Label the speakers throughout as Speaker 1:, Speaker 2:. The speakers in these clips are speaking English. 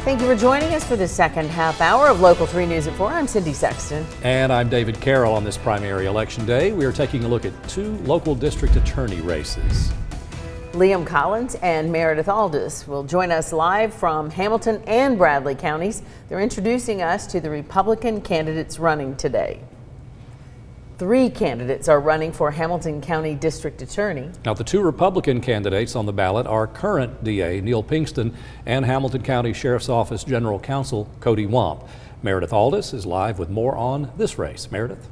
Speaker 1: Thank you for joining us for the second half hour of Local 3 News at 4. I'm Cindy Sexton.
Speaker 2: And I'm David Carroll. On this primary election day, we are taking a look at two local district attorney races.
Speaker 1: Liam Collins and Meredith Aldis will join us live from Hamilton and Bradley counties. They're introducing us to the Republican candidates running today. 3 candidates are running for Hamilton County District Attorney.
Speaker 2: Now, the 2 Republican candidates on the ballot are current DA Neil Pinkston and Hamilton County Sheriff's Office General Counsel Cody Wamp. Meredith Aldis is live with more on this race. Meredith?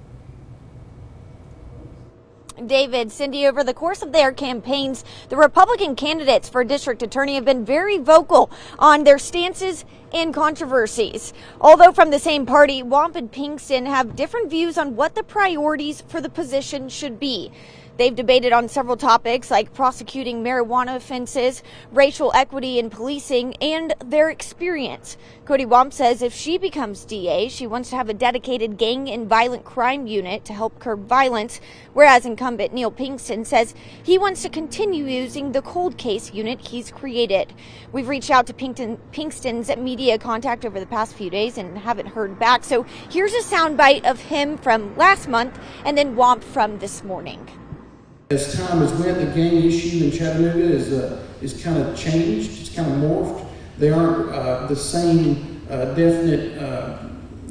Speaker 3: David, Cindy, over the course of their campaigns, the Republican candidates for district attorney have been very vocal on their stances and controversies. Although from the same party, Wamp and Pinkston have different views on what the priorities for the position should be. They've debated on several topics like prosecuting marijuana offenses, racial equity in policing, and their experience. Cody Wamp says if she becomes DA, she wants to have a dedicated gang and violent crime unit to help curb violence, whereas incumbent Neil Pinkston says he wants to continue using the cold case unit he's created. We've reached out to Pinkston's media contact over the past few days and haven't heard back. So here's a soundbite of him from last month and then Wamp from this morning.
Speaker 4: As time has went, the gang issue in Chattanooga is kind of changed. It's kind of morphed. They aren't the same definite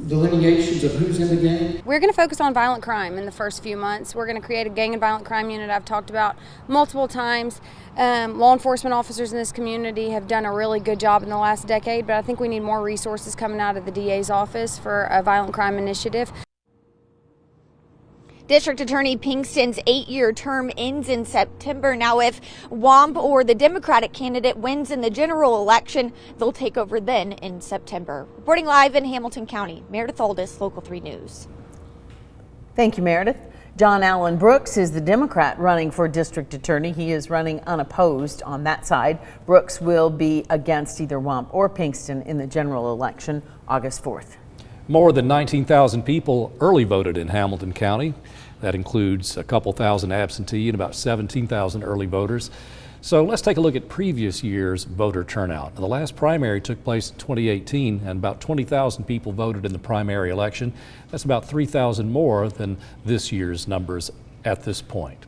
Speaker 4: delineations of who's in the gang.
Speaker 5: We're going to focus on violent crime in the first few months. We're going to create a gang and violent crime unit I've talked about multiple times. Law enforcement officers in this community have done a really good job in the last decade, but I think we need more resources coming out of the DA's office for a violent crime initiative.
Speaker 3: District Attorney Pinkston's 8-year term ends in September. Now, if Wamp or the Democratic candidate wins in the general election, they'll take over then in September. Reporting live in Hamilton County, Meredith Aldis, Local 3 News.
Speaker 1: Thank you, Meredith. John Allen Brooks is the Democrat running for District Attorney. He is running unopposed on that side. Brooks will be against either Wamp or Pinkston in the general election August 4th.
Speaker 2: More than 19,000 people early voted in Hamilton County. That includes a couple thousand absentee and about 17,000 early voters. So let's take a look at previous year's voter turnout. The last primary took place in 2018 and about 20,000 people voted in the primary election. That's about 3,000 more than this year's numbers at this point.